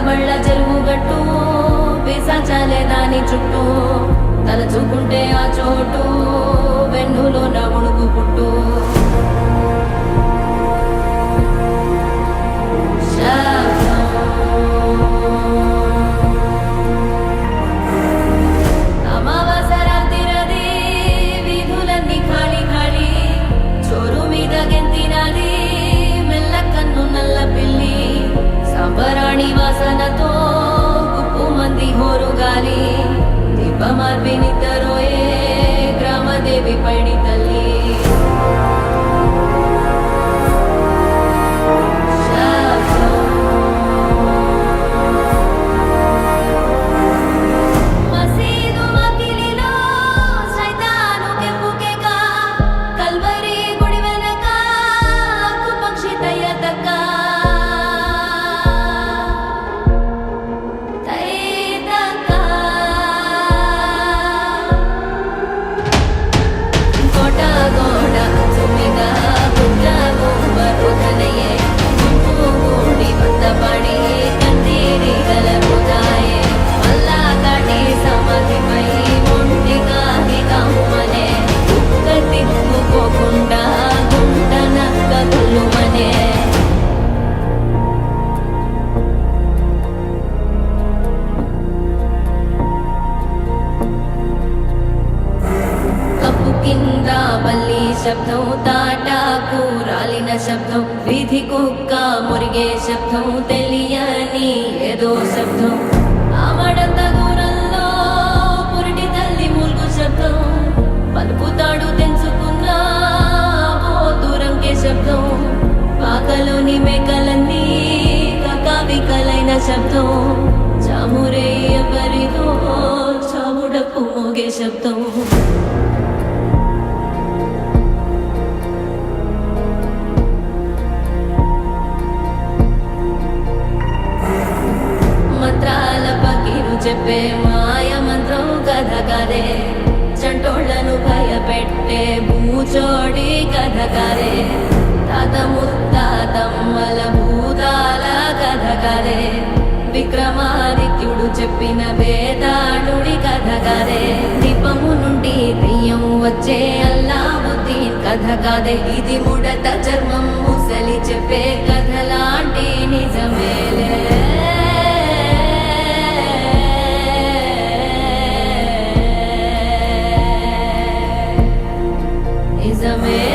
బళ్ళ చెరువు గట్టు పిశాచాలే దాని చుట్టూ తలచుకుంటే ఆ చోటు వెన్నులో నవుడుకు పుట్టు వాసనతో గుప్పు మంది హోరుగాలి దీపమార్పినిద్దరోయే గ్రామదేవి పైడి తల్లి కింద బల్లి శబ్దం తాటాకు రాలిన శబ్దం వీధి కుక్క మురిగే శబ్దం తెలియని ఏదో శబ్దం ఆమడంత దూరంలో పురిటి తల్లి మూల్గు శబ్దం పలుపుతాడు తెంచుకున్న దూరంకే శబ్దం పాకలోని మేకలన్నీ కకావికలైన శబ్దం చామురే ఎవరిదో చావుడప్పు మోగే శబ్దం చెప్పే మాయ మంత్రం కథ కదే చంటోళ్లను భయపెట్టే భూచోడి కథ కదే తాత ముత్తాతమ్మల భూతాల కథ కదే విక్రమాదిత్యుడు చెప్పిన వేదాళుడి కథ కదే దీపము నుండి దెయ్యం వచ్చే అల్లావుద్దీన్ కథ కాదే ఇది ముడత చర్మం ముసలి చెప్పే కథ లాంటి నిజమేలే నిజమే